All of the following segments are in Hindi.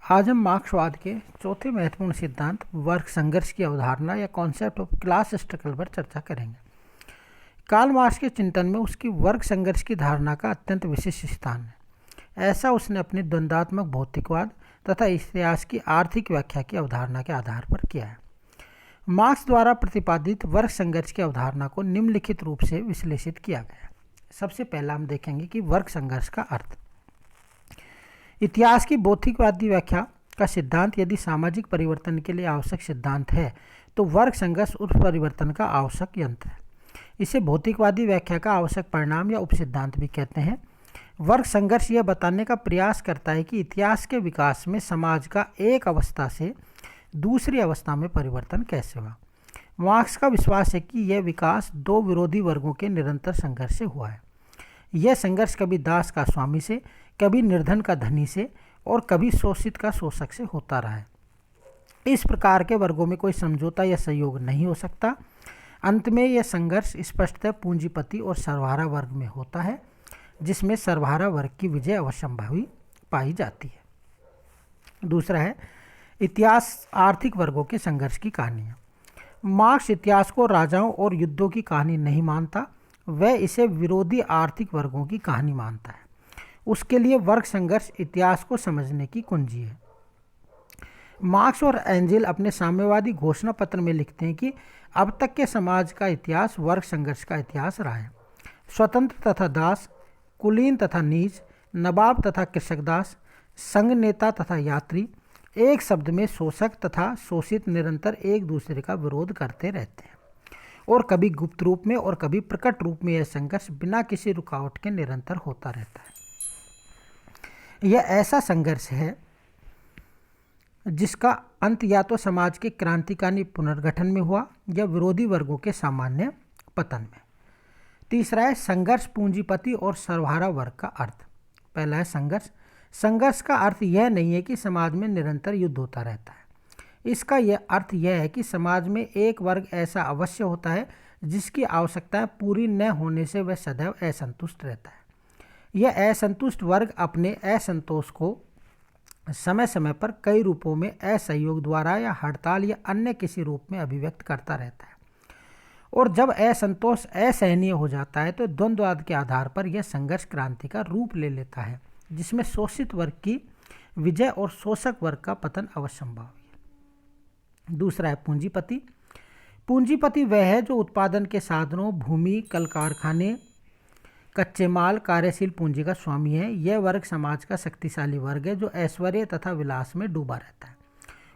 आज हम मार्क्सवाद के चौथे महत्वपूर्ण सिद्धांत वर्ग संघर्ष की अवधारणा या कॉन्सेप्ट ऑफ क्लास स्ट्रगल पर चर्चा करेंगे। कार्ल मार्क्स के चिंतन में उसकी वर्ग संघर्ष की धारणा का अत्यंत विशिष्ट स्थान है। ऐसा उसने अपने द्वंद्वात्मक भौतिकवाद तथा इतिहास की आर्थिक व्याख्या की अवधारणा के आधार पर किया है। मार्क्स द्वारा प्रतिपादित वर्ग संघर्ष की अवधारणा को निम्नलिखित रूप से विश्लेषित किया गया है। सबसे पहला हम देखेंगे कि वर्ग संघर्ष का अर्थ। इतिहास की भौतिकवादी व्याख्या का सिद्धांत यदि सामाजिक परिवर्तन के लिए आवश्यक सिद्धांत है तो वर्ग संघर्ष उस परिवर्तन का आवश्यक यंत्र है। इसे भौतिकवादी व्याख्या का आवश्यक परिणाम या उपसिद्धांत भी कहते हैं। वर्ग संघर्ष यह बताने का प्रयास करता है कि इतिहास के विकास में समाज का एक अवस्था से दूसरी अवस्था में परिवर्तन कैसे हुआ। मार्क्स का विश्वास है कि यह विकास दो विरोधी वर्गों के निरंतर संघर्ष से हुआ है। यह संघर्ष कभी दास का स्वामी से, कभी निर्धन का धनी से और कभी शोषित का शोषक से होता रहा है। इस प्रकार के वर्गों में कोई समझौता या सहयोग नहीं हो सकता। अंत में यह संघर्ष स्पष्टतः पूंजीपति और सर्वहारा वर्ग में होता है, जिसमें सर्वहारा वर्ग की विजय अवश्यंभावी पाई जाती है। दूसरा है इतिहास आर्थिक वर्गों के संघर्ष की कहानियाँ। मार्क्स इतिहास को राजाओं और युद्धों की कहानी नहीं मानता, वह इसे विरोधी आर्थिक वर्गों की कहानी मानता है। उसके लिए वर्ग संघर्ष इतिहास को समझने की कुंजी है। मार्क्स और एंजेल अपने साम्यवादी घोषणा पत्र में लिखते हैं कि अब तक के समाज का इतिहास वर्ग संघर्ष का इतिहास रहा है। स्वतंत्र तथा दास, कुलीन तथा नीच, नवाब तथा कृषकदास, संघ नेता तथा यात्री, एक शब्द में शोषक तथा शोषित निरंतर एक दूसरे का विरोध करते रहते हैं और कभी गुप्त रूप में और कभी प्रकट रूप में यह संघर्ष बिना किसी रुकावट के निरंतर होता रहता है। यह ऐसा संघर्ष है जिसका अंत या तो समाज के क्रांतिकारी पुनर्गठन में हुआ या विरोधी वर्गों के सामान्य पतन में। तीसरा है संघर्ष पूंजीपति और सर्वहारा वर्ग का अर्थ। पहला है संघर्ष। संघर्ष का अर्थ यह नहीं है कि समाज में निरंतर युद्ध होता रहता है। इसका यह अर्थ यह है कि समाज में एक वर्ग ऐसा अवश्य होता है जिसकी आवश्यकताएं पूरी न होने से वह सदैव असंतुष्ट रहता है। यह असंतुष्ट वर्ग अपने असंतोष को समय समय पर कई रूपों में असहयोग द्वारा या हड़ताल या अन्य किसी रूप में अभिव्यक्त करता रहता है, और जब असंतोष असहनीय हो जाता है तो द्वंद्ववाद के आधार पर यह संघर्ष क्रांति का रूप ले लेता है, जिसमें शोषित वर्ग की विजय और शोषक वर्ग का पतन अवश्यंभावी है। दूसरा है पूंजीपति। पूंजीपति वह है जो उत्पादन के साधनों, भूमि, कल कारखाने, कच्चे माल, कार्यशील पूंजी का स्वामी है। यह वर्ग समाज का शक्तिशाली वर्ग है जो ऐश्वर्य तथा विलास में डूबा रहता है।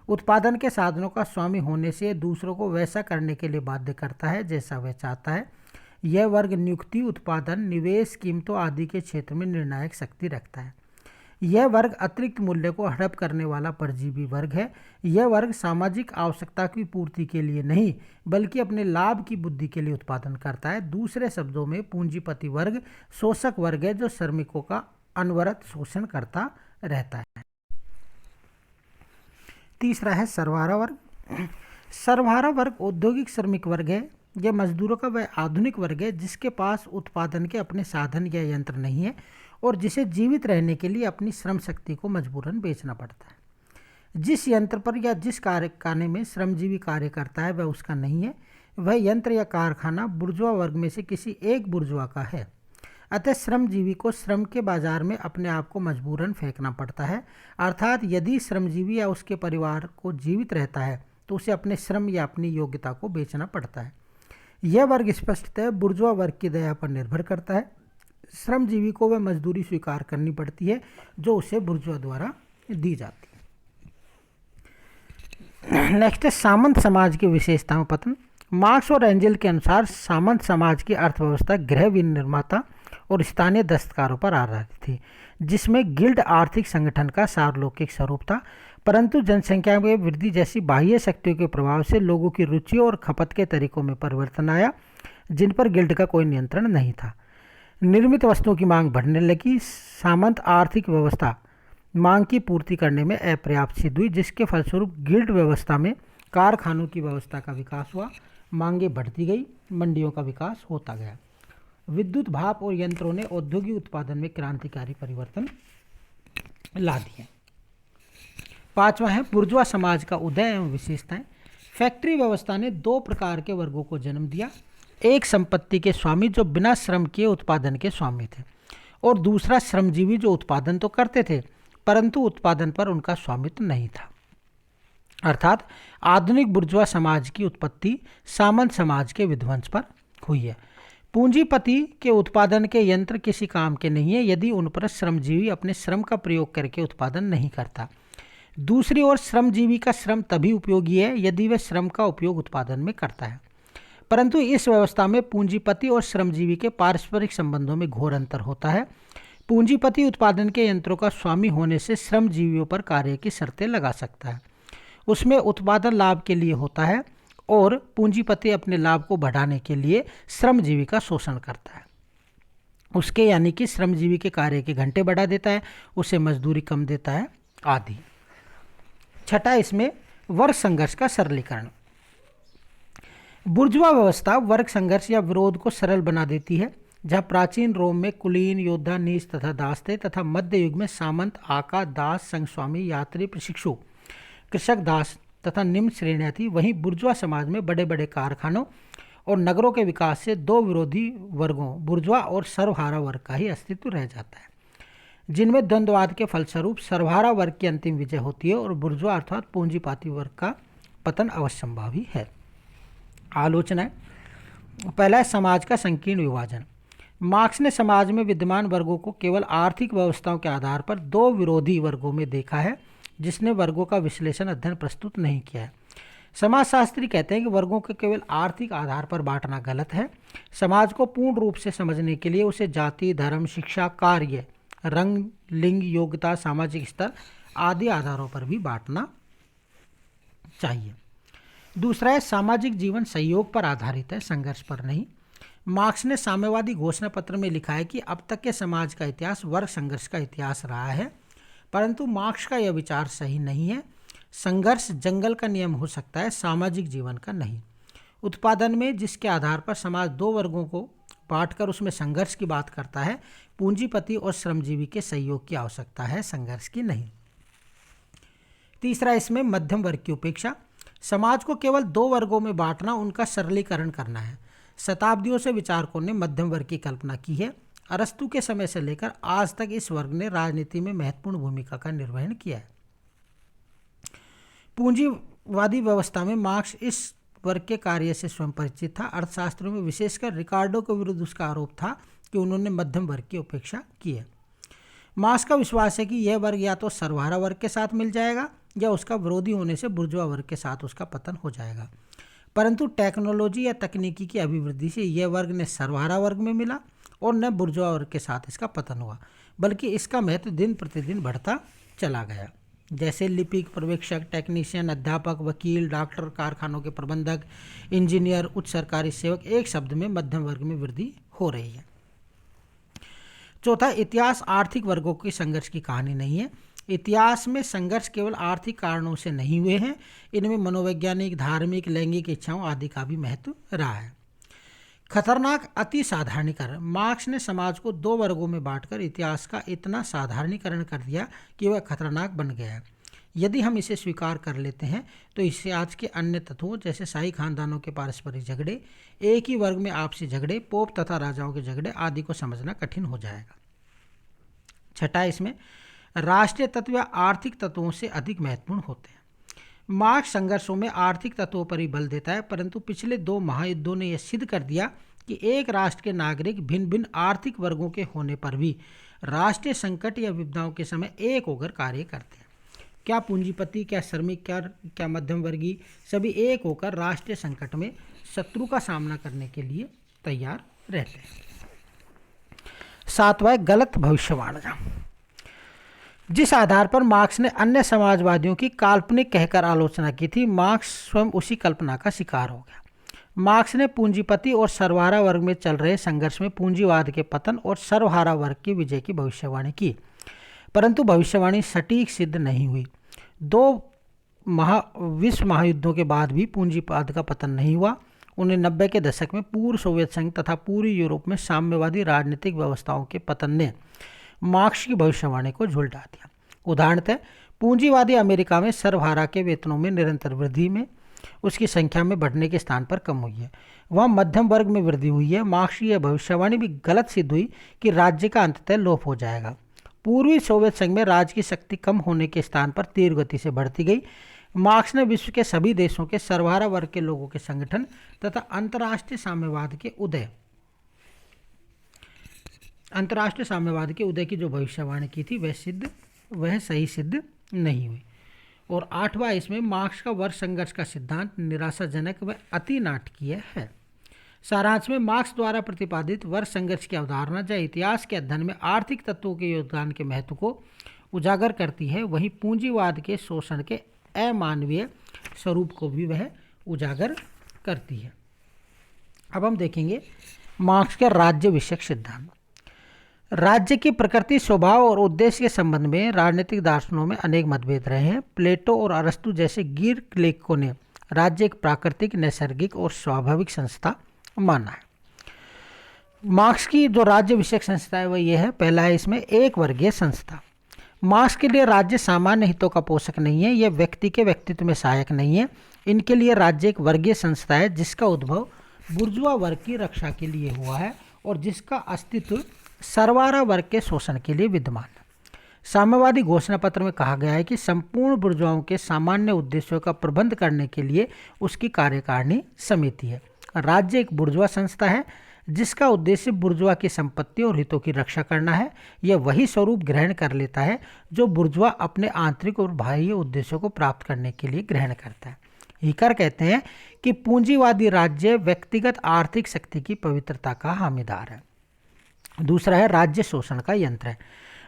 उत्पादन के साधनों का स्वामी होने से दूसरों को वैसा करने के लिए बाध्य करता है जैसा वह चाहता है। यह वर्ग नियुक्ति, उत्पादन, निवेश, कीमतों आदि के क्षेत्र में निर्णायक शक्ति रखता है। यह वर्ग अतिरिक्त मूल्य को हड़प करने वाला परजीवी वर्ग है। यह वर्ग सामाजिक आवश्यकता की पूर्ति के लिए नहीं बल्कि अपने लाभ की बुद्धि के लिए उत्पादन करता है। दूसरे शब्दों में पूंजीपति वर्ग शोषक वर्ग है जो श्रमिकों का अनवरत शोषण करता रहता है। तीसरा है सर्वहारा वर्ग। सर्वहारा वर्ग औद्योगिक श्रमिक वर्ग है। यह मजदूरों का वह आधुनिक वर्ग है जिसके पास उत्पादन के अपने साधन या यंत्र नहीं है और जिसे जीवित रहने के लिए अपनी श्रम शक्ति को मजबूरन बेचना पड़ता है। जिस यंत्र पर या जिस कारखाने में श्रमजीवी कार्य करता है वह उसका नहीं है। वह यंत्र या कारखाना बुर्जुआ वर्ग में से किसी एक बुर्जुआ का है। अतः श्रमजीवी को श्रम के बाजार में अपने आप को मजबूरन फेंकना पड़ता है। अर्थात यदि श्रमजीवी या उसके परिवार को जीवित रहता है तो उसे अपने श्रम या अपनी योग्यता को बेचना पड़ता है। यह वर्ग स्पष्टतः बुर्जुआ वर्ग की दया पर निर्भर करता है। श्रमजीवी को वह मजदूरी स्वीकार करनी पड़ती है जो उसे बुर्जुआ द्वारा दी जाती है। नेक्स्ट है सामंत समाज की विशेषताओं पतन। मार्क्स और एंजेल के अनुसार सामंत समाज की अर्थव्यवस्था गृह विनिर्माता और स्थानीय दस्तकारों पर आधारित थी, जिसमें गिल्ड आर्थिक संगठन का सार्वलौकिक स्वरूप था। परंतु जनसंख्या में वृद्धि जैसी बाह्य शक्तियों के प्रभाव से लोगों की रुचि और खपत के तरीकों में परिवर्तन आया, जिन पर गिल्ड का कोई नियंत्रण नहीं था। निर्मित वस्तुओं की मांग बढ़ने लगी। सामंत आर्थिक व्यवस्था मांग की पूर्ति करने में अपर्याप्त सिद्ध हुई, जिसके फलस्वरूप गिल्ड व्यवस्था में कारखानों की व्यवस्था का विकास हुआ, मांगें बढ़ती गई, मंडियों का विकास होता गया। विद्युत भाप और यंत्रों ने औद्योगिक उत्पादन में क्रांतिकारी परिवर्तन ला दिए। 5वां है बुर्जुआ समाज का उदय एवं विशेषताएं। फैक्ट्री व्यवस्था ने 2 प्रकार के वर्गों को जन्म दिया। एक संपत्ति के स्वामी जो बिना श्रम किए उत्पादन के स्वामी थे, और दूसरा श्रमजीवी जो उत्पादन तो करते थे परंतु उत्पादन पर उनका स्वामित्व नहीं था। अर्थात आधुनिक बुर्जुआ समाज की उत्पत्ति सामंत समाज के विध्वंस पर हुई है। पूंजीपति के उत्पादन के यंत्र किसी काम के नहीं है यदि उन पर श्रमजीवी अपने श्रम का प्रयोग करके उत्पादन नहीं करता। दूसरी ओर श्रमजीवी का श्रम तभी उपयोगी है यदि वह श्रम का उपयोग उत्पादन में करता है। परंतु इस व्यवस्था में पूंजीपति और श्रमजीवी के पारस्परिक संबंधों में घोर अंतर होता है। पूंजीपति उत्पादन के यंत्रों का स्वामी होने से श्रमजीवियों पर कार्य की शर्तें लगा सकता है। उसमें उत्पादन लाभ के लिए होता है और पूंजीपति अपने लाभ को बढ़ाने के लिए श्रमजीवी का शोषण करता है। उसके यानी कि श्रमजीवी के कार्य के घंटे बढ़ा देता है, उसे मजदूरी कम देता है आदि। छठा इसमें वर्ग संघर्ष का सरलीकरण। बुर्जुआ व्यवस्था वर्ग संघर्ष या विरोध को सरल बना देती है। जहाँ प्राचीन रोम में कुलीन, योद्धा, नीच तथा दास थे तथा मध्य युग में सामंत, आका, दास, संघस्वामी, यात्री, प्रशिक्षु, कृषक दास तथा निम्न श्रेणियाँ थी, वहीं बुर्जुआ समाज में बड़े बड़े कारखानों और नगरों के विकास से 2 विरोधी वर्गों बुर्जुआ और सर्वहारा वर्ग का ही अस्तित्व रह जाता है, जिनमें द्वंद्ववाद के फलस्वरूप सर्वहारा वर्ग की अंतिम विजय होती है और बुर्जुआ अर्थात पूंजीपाती वर्ग का पतन अवश्यंभावी है। आलोचना। पहला है समाज का संकीर्ण विभाजन। मार्क्स ने समाज में विद्यमान वर्गों को केवल आर्थिक व्यवस्थाओं के आधार पर 2 विरोधी वर्गों में देखा है, जिसने वर्गों का विश्लेषण अध्ययन प्रस्तुत नहीं किया है। समाजशास्त्री कहते हैं कि वर्गों को केवल आर्थिक आधार पर बांटना गलत है। समाज को पूर्ण रूप से समझने के लिए उसे जाति, धर्म, शिक्षा, कार्य, रंग, लिंग, योग्यता, सामाजिक स्तर आदि आधारों पर भी बांटना चाहिए। दूसरा है सामाजिक जीवन सहयोग पर आधारित है, संघर्ष पर नहीं। मार्क्स ने साम्यवादी घोषणा पत्र में लिखा है कि अब तक के समाज का इतिहास वर्ग संघर्ष का इतिहास रहा है, परंतु मार्क्स का यह विचार सही नहीं है। संघर्ष जंगल का नियम हो सकता है, सामाजिक जीवन का नहीं। उत्पादन में जिसके आधार पर समाज 2 वर्गों को बांटकर उसमें संघर्ष की बात करता है, पूंजीपति और श्रमजीवी के सहयोग की आवश्यकता है, संघर्ष की नहीं। तीसरा इसमें मध्यम वर्ग की उपेक्षा। समाज को केवल 2 वर्गों में बांटना उनका सरलीकरण करना है। शताब्दियों से विचारकों ने मध्यम वर्ग की कल्पना की है। अरस्तु के समय से लेकर आज तक इस वर्ग ने राजनीति में महत्वपूर्ण भूमिका का निर्वहन किया है। पूंजीवादी व्यवस्था में मार्क्स इस वर्ग के कार्य से स्वयं परिचित था। अर्थशास्त्रों में विशेषकर रिकार्डो के विरुद्ध उसका आरोप था कि उन्होंने मध्यम वर्ग की उपेक्षा की है। मार्क्स का विश्वास है कि यह वर्ग या तो सर्वहारा वर्ग के साथ मिल जाएगा या उसका विरोधी होने से बुर्जुआ वर्ग के साथ उसका पतन हो जाएगा। परंतु टेक्नोलॉजी या तकनीकी की अभिवृद्धि से यह वर्ग न सर्वहारा वर्ग में मिला और न बुर्जुआ वर्ग के साथ इसका पतन हुआ, बल्कि इसका महत्व दिन प्रतिदिन बढ़ता चला गया। जैसे लिपिक, पर्यवेक्षक, टेक्नीशियन, अध्यापक, वकील, डॉक्टर, कारखानों के प्रबंधक, इंजीनियर, उच्च सरकारी सेवक, एक शब्द में मध्यम वर्ग में वृद्धि हो रही है। चौथा, इतिहास आर्थिक वर्गों की संघर्ष की कहानी नहीं है। इतिहास में संघर्ष केवल आर्थिक कारणों से नहीं हुए हैं, इनमें मनोवैज्ञानिक, धार्मिक, लैंगिक इच्छाओं आदि का भी महत्व रहा है। खतरनाक अति साधारणीकरण। मार्क्स ने समाज को 2 वर्गों में बांटकर इतिहास का इतना साधारणीकरण कर दिया कि वह खतरनाक बन गया है। यदि हम इसे स्वीकार कर लेते हैं तो इससे आज के अन्य तत्वों जैसे शाही खानदानों के पारस्परिक झगड़े, एक ही वर्ग में आपसी झगड़े, पोप तथा राजाओं के झगड़े आदि को समझना कठिन हो जाएगा। छठा, इसमें राष्ट्रीय तत्व या आर्थिक तत्वों से अधिक महत्वपूर्ण होते हैं। मार्क्स संघर्षों में आर्थिक तत्वों पर ही बल देता है, परंतु पिछले 2 महायुद्धों ने यह सिद्ध कर दिया कि एक राष्ट्र के नागरिक भिन्न भिन्न आर्थिक वर्गों के होने पर भी राष्ट्रीय संकट या विपदाओं के समय एक होकर कार्य करते हैं। क्या पूंजीपति, क्या श्रमिक, क्या मध्यम वर्गीय, सभी एक होकर राष्ट्रीय संकट में शत्रु का सामना करने के लिए तैयार रहते हैं। 7वां, गलत भविष्यवाणी। जिस आधार पर मार्क्स ने अन्य समाजवादियों की काल्पनिक कहकर आलोचना की थी, मार्क्स स्वयं उसी कल्पना का शिकार हो गया। मार्क्स ने पूंजीपति और सर्वहारा वर्ग में चल रहे संघर्ष में पूंजीवाद के पतन और सर्वहारा वर्ग की विजय की भविष्यवाणी की, परंतु भविष्यवाणी सटीक सिद्ध नहीं हुई। 2 विश्व महायुद्धों के बाद भी पूंजीवाद का पतन नहीं हुआ। 1990 के दशक में पूर्व सोवियत संघ तथा पूर्वी यूरोप में साम्यवादी राजनीतिक व्यवस्थाओं के पतन ने मार्क्स की भविष्यवाणी को झुलटा दिया। उदाहरणतः पूंजीवादी अमेरिका में सर्वहारा के वेतनों में निरंतर वृद्धि में उसकी संख्या में बढ़ने के स्थान पर कम हुई है। वहाँ मध्यम वर्ग में वृद्धि हुई है। मार्क्स की यह भविष्यवाणी भी गलत सिद्ध हुई कि राज्य का अंततः लोप हो जाएगा। पूर्वी सोवियत संघ में राज्य की शक्ति कम होने के स्थान पर तीव्र गति से बढ़ती गई। मार्क्स ने विश्व के सभी देशों के सर्वहारा वर्ग के लोगों के संगठन तथा अंतर्राष्ट्रीय साम्यवाद के उदय की जो भविष्यवाणी की थी वह सही सिद्ध नहीं हुई। और 8वां, इसमें मार्क्स का वर्ग संघर्ष का सिद्धांत निराशाजनक व अति नाटकीय है। सारांश में मार्क्स द्वारा प्रतिपादित वर्ग संघर्ष की अवधारणा जो इतिहास के अध्ययन में आर्थिक तत्वों के योगदान के महत्व को उजागर करती है, वहीं पूंजीवाद के शोषण के अमानवीय स्वरूप को भी वह उजागर करती है। अब हम देखेंगे मार्क्स के राज्य विषयक सिद्धांत। राज्य की प्रकृति, स्वभाव और उद्देश्य के संबंध में राजनीतिक दार्शनिकों में अनेक मतभेद रहे हैं। प्लेटो और अरस्तु जैसे ग्रीक लेखकों ने राज्य एक प्राकृतिक, नैसर्गिक और स्वाभाविक संस्था माना है। मार्क्स की जो राज्य विषयक संस्था है वह यह है, पहला है इसमें एक वर्गीय संस्था। मार्क्स के लिए राज्य सामान्य हितों का पोषक नहीं है, यह व्यक्ति के व्यक्तित्व में सहायक नहीं है। इनके लिए राज्य एक वर्गीय संस्था है जिसका उद्भव बुर्जुआ वर्ग की रक्षा के लिए हुआ है और जिसका अस्तित्व सर्वहारा वर्ग के शोषण के लिए विद्यमान है। साम्यवादी घोषणा पत्र में कहा गया है कि संपूर्ण बुर्जुआओं के सामान्य उद्देश्यों का प्रबंध करने के लिए उसकी कार्यकारिणी समिति है। राज्य एक बुर्जुआ संस्था है जिसका उद्देश्य बुर्जुआ की संपत्ति और हितों की रक्षा करना है। यह वही स्वरूप ग्रहण कर लेता है जो बुर्जुआ अपने आंतरिक और बाह्य उद्देश्यों को प्राप्त करने के लिए ग्रहण करता है। हीकर कहते हैं कि पूंजीवादी राज्य व्यक्तिगत आर्थिक शक्ति की पवित्रता का हामीदार है। दूसरा है राज्य शोषण का यंत्र है।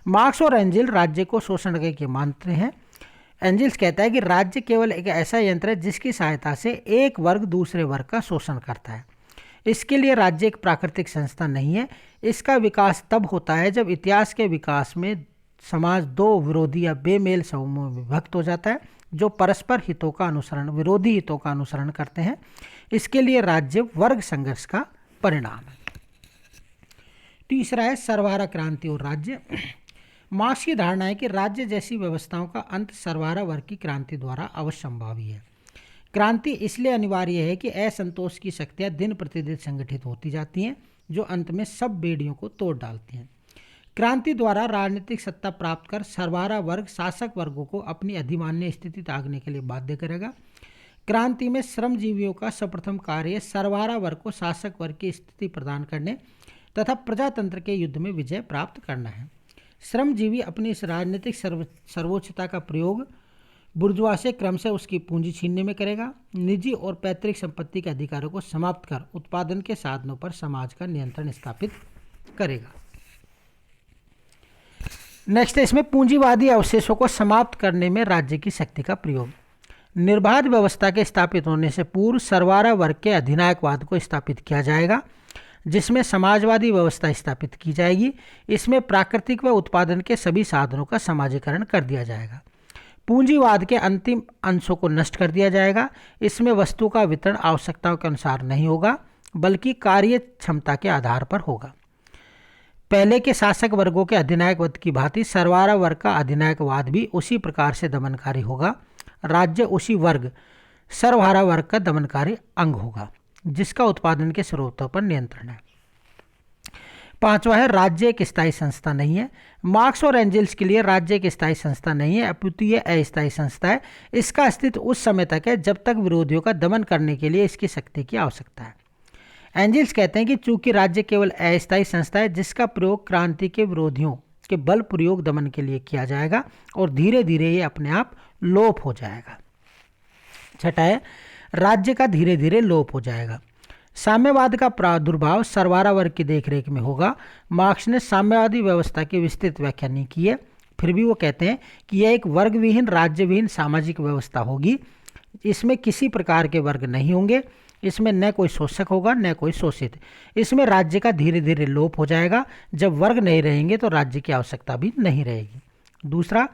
मार्क्स और एंजिल राज्य को शोषण के मानते हैं। एंजिल्स कहता है कि राज्य केवल एक ऐसा यंत्र है जिसकी सहायता से एक वर्ग दूसरे वर्ग का शोषण करता है। इसके लिए राज्य एक प्राकृतिक संस्था नहीं है। इसका विकास तब होता है जब इतिहास के विकास में समाज दो विरोधी या बेमेल समूहों में विभक्त हो जाता है जो परस्पर हितों का अनुसरण, विरोधी हितों का अनुसरण करते हैं। इसके लिए राज्य वर्ग संघर्ष का परिणाम है। तीसरा है सर्वहारा क्रांति और राज्य। मार्क्स की धारणा है कि राज्य जैसी व्यवस्थाओं का अंत सर्वहारा वर्ग की क्रांति द्वारा अवश्यंभावी है। क्रांति इसलिए अनिवार्य है कि असंतोष की शक्तियाँ दिन प्रतिदिन संगठित होती जाती हैं जो अंत में सब बेड़ियों को तोड़ डालती हैं। क्रांति द्वारा राजनीतिक सत्ता प्राप्त कर सर्वहारा वर्ग शासक वर्गों को अपनी अधिमान्य स्थिति त्यागने के लिए बाध्य करेगा। क्रांति में श्रमजीवियों का सर्वप्रथम कार्य सर्वहारा वर्ग को शासक वर्ग की स्थिति प्रदान करने तथा प्रजातंत्र के युद्ध में विजय प्राप्त करना है। श्रमजीवी अपनी इस राजनीतिक सर्वोच्चता का प्रयोग बुर्जुआ से क्रमशः उसकी पूंजी छीनने में करेगा। निजी और पैतृक संपत्ति के अधिकारों को समाप्त कर उत्पादन के साधनों पर समाज का नियंत्रण स्थापित करेगा। नेक्स्ट है इसमें पूंजीवादी अवशेषों को समाप्त करने में राज्य की शक्ति का प्रयोग। निर्बाध व्यवस्था के स्थापित होने से पूर्व सर्वहारा वर्ग के अधिनायकवाद को स्थापित किया जाएगा जिसमें समाजवादी व्यवस्था स्थापित की जाएगी। इसमें प्राकृतिक व उत्पादन के सभी साधनों का समाजीकरण कर दिया जाएगा। पूंजीवाद के अंतिम अंशों को नष्ट कर दिया जाएगा। इसमें वस्तु का वितरण आवश्यकताओं के अनुसार नहीं होगा बल्कि कार्य क्षमता के आधार पर होगा। पहले के शासक वर्गों के अधिनायकवाद की भांति सर्वहारा वर्ग का अधिनायकवाद भी उसी प्रकार से दमनकारी होगा। राज्य उसी वर्ग सर्वहारा वर्ग का दमनकारी अंग होगा जिसका उत्पादन के स्रोतों पर नियंत्रण है। पांचवा है राज्य एक स्थायी संस्था नहीं है। मार्क्स और एंजिल्स के लिए राज्य एक स्थायी संस्था नहीं है अपितु यह अस्थायी संस्था है। इसका अस्तित्व उस समय तक है जब तक विरोधियों का दमन करने के लिए इसकी शक्ति की आवश्यकता है। एंजिल्स कहते हैं कि चूंकि राज्य केवल अस्थायी संस्था है जिसका प्रयोग क्रांति के विरोधियों के बल प्रयोग दमन के लिए किया जाएगा और धीरे धीरे ये अपने आप लोप हो जाएगा। छठा है राज्य का धीरे धीरे लोप हो जाएगा। साम्यवाद का प्रादुर्भाव सर्वहारा वर्ग की देखरेख में होगा। मार्क्स ने साम्यवादी व्यवस्था की विस्तृत व्याख्या नहीं की है, फिर भी वो कहते हैं कि यह एक वर्गविहीन राज्यविहीन सामाजिक व्यवस्था होगी। इसमें किसी प्रकार के वर्ग नहीं होंगे। इसमें न कोई शोषक होगा न कोई शोषित। इसमें राज्य का धीरे धीरे लोप हो जाएगा। जब वर्ग नहीं रहेंगे तो राज्य की आवश्यकता भी नहीं रहेगी। दूसरा,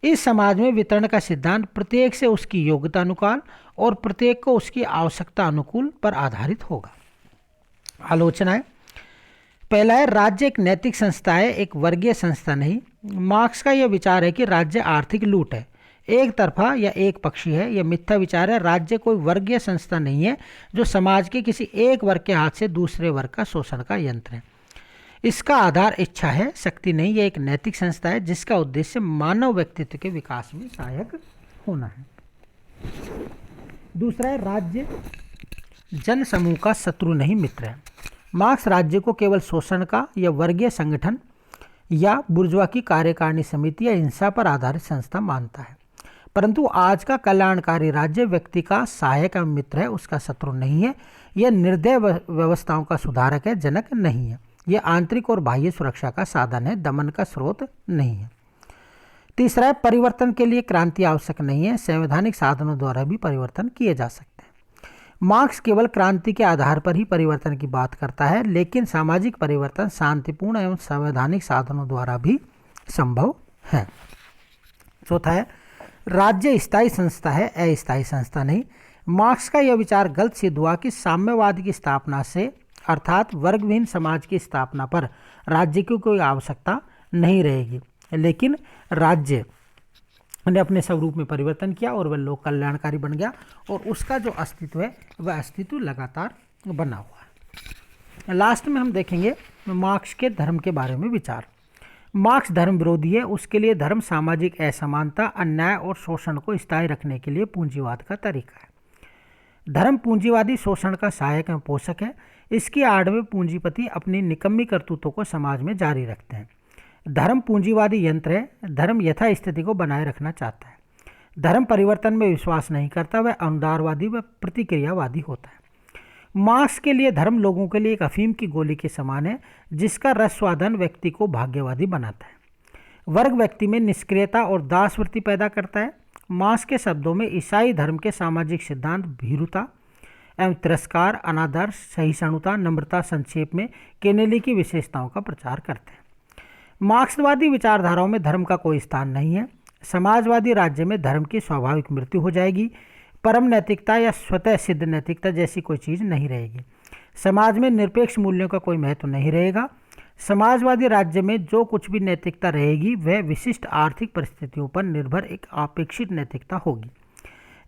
इस समाज में वितरण का सिद्धांत प्रत्येक से उसकी योग्यता अनुसार और प्रत्येक को उसकी आवश्यकता अनुकूल पर आधारित होगा। आलोचना है, पहला है राज्य एक नैतिक संस्था है, एक वर्गीय संस्था नहीं। मार्क्स का यह विचार है कि राज्य आर्थिक लूट है। एक तरफा या एक पक्षी है, यह मिथ्या विचार है। राज्य कोई वर्गीय संस्था नहीं है जो समाज के किसी एक वर्ग के हाथ से दूसरे वर्ग का शोषण का यंत्र है। इसका आधार इच्छा है, शक्ति नहीं। यह एक नैतिक संस्था है जिसका उद्देश्य मानव व्यक्तित्व के विकास में सहायक होना है। दूसरा है, राज्य जन समूह का शत्रु नहीं मित्र है। मार्क्स राज्य को केवल शोषण का या वर्गीय संगठन या बुर्जुआ की कार्यकारिणी समिति या हिंसा पर आधारित संस्था मानता है, परंतु आज का कल्याणकारी राज्य व्यक्ति का सहायक एवं मित्र है, उसका शत्रु नहीं है। यह निर्दय व्यवस्थाओं का सुधारक है, जनक नहीं है। यह आंतरिक और बाह्य सुरक्षा का साधन है, दमन का स्रोत नहीं है। तीसरा है, परिवर्तन के लिए क्रांति आवश्यक नहीं है, संवैधानिक साधनों द्वारा भी परिवर्तन किए जा सकते हैं। मार्क्स केवल क्रांति के आधार पर ही परिवर्तन की बात करता है, लेकिन सामाजिक परिवर्तन शांतिपूर्ण एवं संवैधानिक साधनों द्वारा भी संभव है। चौथा है, राज्य स्थायी संस्था है, अस्थायी संस्था नहीं। मार्क्स का यह विचार गलत सिद्ध हुआ कि साम्यवाद की स्थापना से अर्थात वर्गविहीन समाज की स्थापना पर राज्य की कोई आवश्यकता नहीं रहेगी, लेकिन राज्य ने अपने स्वरूप में परिवर्तन किया और वह लोक कल्याणकारी बन गया और उसका जो अस्तित्व है वह अस्तित्व लगातार बना हुआ है। लास्ट में हम देखेंगे मार्क्स के धर्म के बारे में विचार। मार्क्स धर्म विरोधी है। उसके लिए धर्म सामाजिक असमानता, अन्याय और शोषण को स्थायी रखने के लिए पूंजीवाद का तरीका है। धर्म पूंजीवादी शोषण का सहायक एवं पोषक है। इसकी आड़ में पूंजीपति अपनी निकम्मी करतूतों को समाज में जारी रखते हैं। धर्म पूंजीवादी यंत्र है। धर्म यथास्थिति को बनाए रखना चाहता है। धर्म परिवर्तन में विश्वास नहीं करता, वह अनुदारवादी व प्रतिक्रियावादी होता है। मार्क्स के लिए धर्म लोगों के लिए एक अफीम की गोली के समान है, जिसका रसवादन व्यक्ति को भाग्यवादी बनाता है। वर्ग व्यक्ति में निष्क्रियता और दासवृत्ति पैदा करता है। मार्क्स के शब्दों में ईसाई धर्म के सामाजिक सिद्धांत भीरुता एवं तिरस्कार, अनादर, सहिष्णुता, नम्रता, संक्षेप में केनेली की विशेषताओं का प्रचार करते हैं। मार्क्सवादी विचारधाराओं में धर्म का कोई स्थान नहीं है। समाजवादी राज्य में धर्म की स्वाभाविक मृत्यु हो जाएगी। परम नैतिकता या स्वतः सिद्ध नैतिकता जैसी कोई चीज़ नहीं रहेगी। समाज में निरपेक्ष मूल्यों का कोई महत्व नहीं रहेगा। समाजवादी राज्य में जो कुछ भी नैतिकता रहेगी वह विशिष्ट आर्थिक परिस्थितियों पर निर्भर एक अपेक्षित नैतिकता होगी।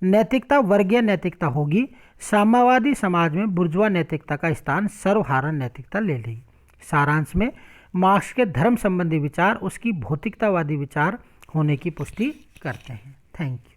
नैतिकता वर्गीय नैतिकता होगी। साम्यवादी समाज में बुर्जुआ नैतिकता का स्थान सर्वहारा नैतिकता ले लेगी। सारांश में मार्क्स के धर्म संबंधी विचार उसकी भौतिकतावादी विचार होने की पुष्टि करते हैं। Thank you.